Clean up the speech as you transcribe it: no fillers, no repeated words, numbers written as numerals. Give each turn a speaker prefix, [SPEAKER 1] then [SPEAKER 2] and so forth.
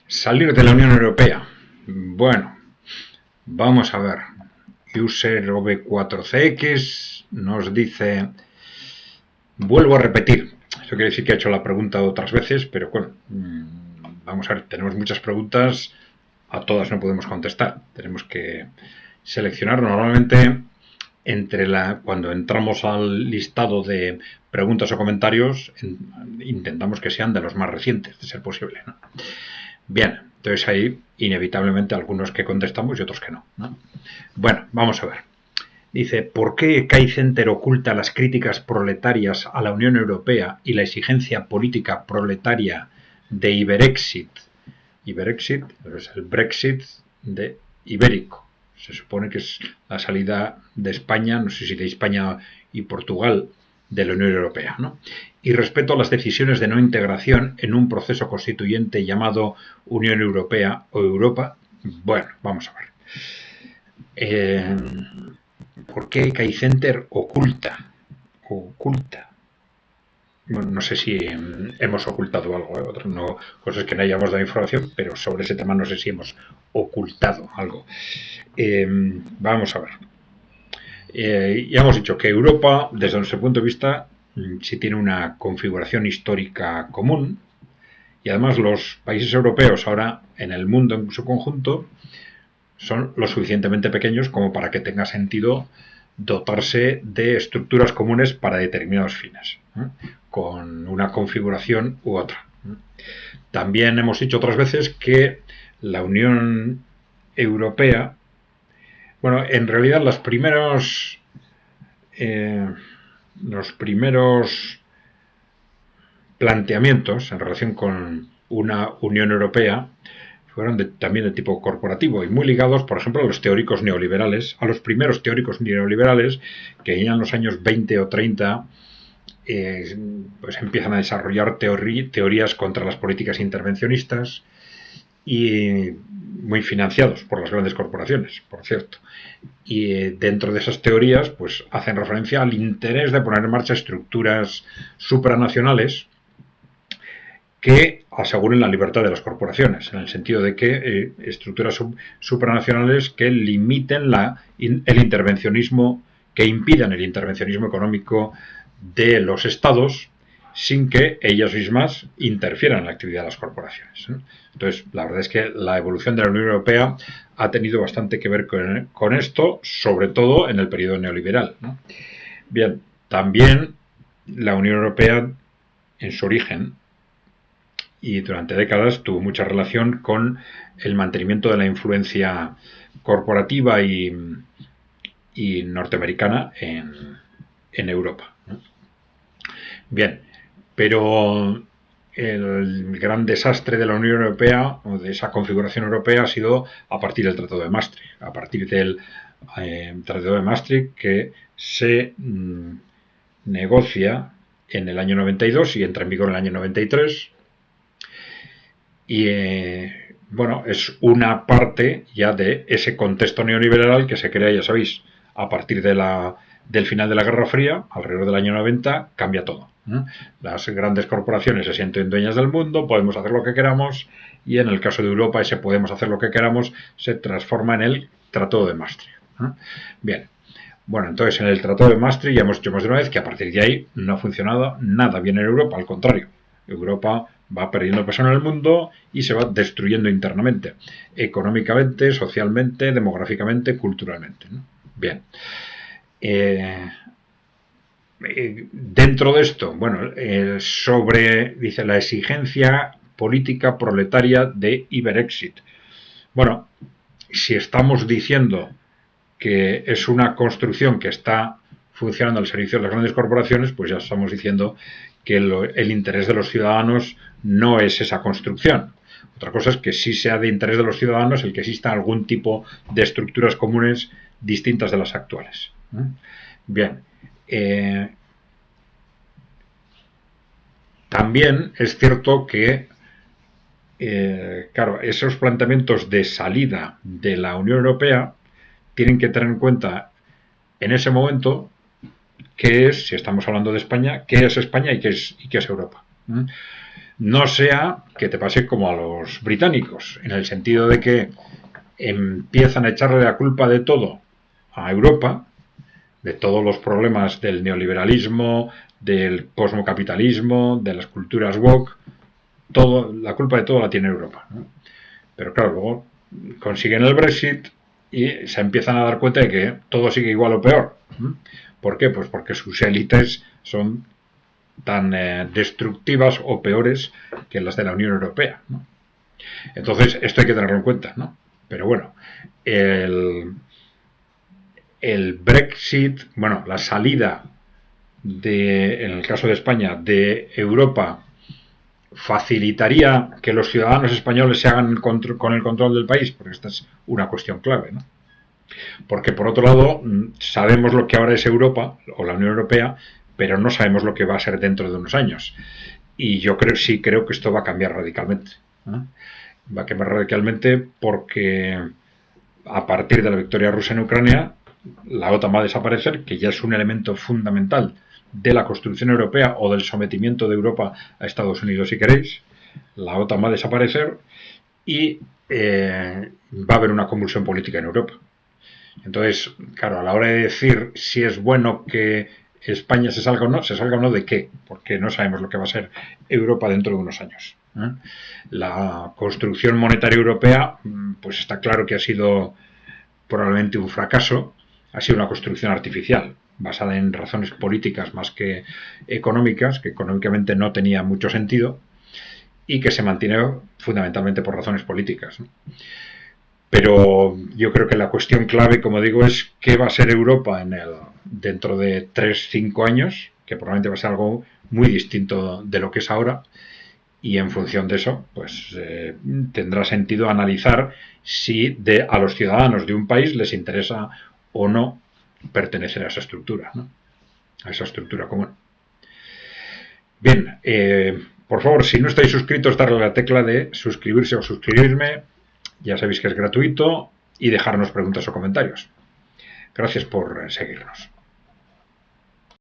[SPEAKER 1] Salir de la Unión Europea. Bueno, vamos a ver. User OV4CX nos dice, vuelvo a repetir. Esto quiere decir que ha hecho la pregunta otras veces, pero bueno, vamos a ver, tenemos muchas preguntas, a todas no podemos contestar. Tenemos que seleccionar normalmente cuando entramos al listado de preguntas o comentarios, intentamos que sean de los más recientes, de ser posible, ¿no? Bien, entonces hay inevitablemente algunos que contestamos y otros que no, ¿no? Bueno, vamos a ver. Dice, ¿por qué Kai Center oculta las críticas proletarias a la Unión Europea y la exigencia política proletaria de Iberexit? Iberexit es el Brexit de ibérico. Se supone que es la salida de España, no sé si de España y Portugal, de la Unión Europea, ¿no? Y respeto a las decisiones de no integración en un proceso constituyente llamado Unión Europea o Europa. Bueno, vamos a ver. ¿Por qué Kai Center oculta? Bueno, no sé si hemos ocultado algo, no, cosas que no hayamos dado información, pero sobre ese tema no sé si hemos ocultado algo. Vamos a ver. Ya hemos dicho que Europa, desde nuestro punto de vista, sí tiene una configuración histórica común, y además los países europeos ahora en el mundo en su conjunto son lo suficientemente pequeños como para que tenga sentido dotarse de estructuras comunes para determinados fines, con una configuración u otra. También hemos dicho otras veces que la Unión Europea, bueno, en realidad los primeros planteamientos en relación con una Unión Europea fueron también de tipo corporativo y muy ligados, por ejemplo, a los teóricos neoliberales, a los primeros teóricos neoliberales que ya en los años 20 o 30 pues empiezan a desarrollar teorías contra las políticas intervencionistas y muy financiados por las grandes corporaciones, por cierto. Y dentro de esas teorías pues hacen referencia al interés de poner en marcha estructuras supranacionales que aseguren la libertad de las corporaciones, en el sentido de que estructuras supranacionales que limiten el intervencionismo, que impidan el intervencionismo económico de los estados sin que ellas mismas interfieran en la actividad de las corporaciones. Entonces, la verdad es que la evolución de la Unión Europea ha tenido bastante que ver con esto, sobre todo en el periodo neoliberal, ¿no? Bien, también la Unión Europea, en su origen, y durante décadas tuvo mucha relación con el mantenimiento de la influencia corporativa y norteamericana en Europa, ¿no? Bien, pero el gran desastre de la Unión Europea o de esa configuración europea ha sido a partir del Tratado de Maastricht, a partir del Tratado de Maastricht que se negocia en el año 92 y entra en vigor en el año 93. Y bueno, es una parte ya de ese contexto neoliberal que se crea, ya sabéis, a partir del final de la Guerra Fría, alrededor del año 90, cambia todo. Las grandes corporaciones se sienten dueñas del mundo, podemos hacer lo que queramos, y en el caso de Europa ese podemos hacer lo que queramos se transforma en el Tratado de Maastricht. Bien, bueno, entonces en el Tratado de Maastricht ya hemos dicho más de una vez que a partir de ahí no ha funcionado nada bien en Europa, al contrario, Europa va perdiendo peso en el mundo y se va destruyendo internamente, económicamente, socialmente, demográficamente, culturalmente, ¿no? Bien. Dentro de esto, bueno, dice la exigencia política proletaria de Iberexit. Bueno, si estamos diciendo que es una construcción que está funcionando al servicio de las grandes corporaciones, pues ya estamos diciendo que el interés de los ciudadanos no es esa construcción. Otra cosa es que sí sea de interés de los ciudadanos el que exista algún tipo de estructuras comunes distintas de las actuales. Bien. También es cierto que claro, esos planteamientos de salida de la Unión Europea tienen que tener en cuenta en ese momento qué es, si estamos hablando de España, qué es España y qué es Europa. no sea que te pase como a los británicos, en el sentido de que empiezan a echarle la culpa de todo a Europa, de todos los problemas del neoliberalismo, del cosmocapitalismo, de las culturas woke, todo, la culpa de todo la tiene Europa, ¿no? Pero claro, luego consiguen el Brexit y se empiezan a dar cuenta de que todo sigue igual o peor. ¿Por qué? Pues porque sus élites son tan destructivas o peores que las de la Unión Europea, ¿no? Entonces, esto hay que tenerlo en cuenta, ¿no? Pero bueno, el Brexit, bueno, la salida en el caso de España, de Europa, facilitaría que los ciudadanos españoles se hagan con el control del país, porque esta es una cuestión clave, ¿no? Porque por otro lado, sabemos lo que ahora es Europa o la Unión Europea, pero no sabemos lo que va a ser dentro de unos años. Y yo sí creo que esto va a cambiar radicalmente, ¿no? Va a cambiar radicalmente porque a partir de la victoria rusa en Ucrania, la OTAN va a desaparecer, que ya es un elemento fundamental de la construcción europea o del sometimiento de Europa a Estados Unidos, si queréis. La OTAN va a desaparecer y va a haber una convulsión política en Europa. Entonces, claro, a la hora de decir si es bueno que España se salga o no de qué, porque no sabemos lo que va a ser Europa dentro de unos años. La construcción monetaria europea, pues está claro que ha sido probablemente un fracaso, ha sido una construcción artificial, basada en razones políticas más que económicas, que económicamente no tenía mucho sentido, y que se mantiene fundamentalmente por razones políticas, ¿no? Pero yo creo que la cuestión clave, como digo, es qué va a ser Europa dentro de 3-5 años, que probablemente va a ser algo muy distinto de lo que es ahora, y en función de eso, pues tendrá sentido analizar si a los ciudadanos de un país les interesa o no pertenecer a esa estructura, ¿no? A esa estructura común. Bien, por favor, si no estáis suscritos, darle a la tecla de suscribirse o suscribirme. Ya sabéis que es gratuito y dejarnos preguntas o comentarios. Gracias por seguirnos.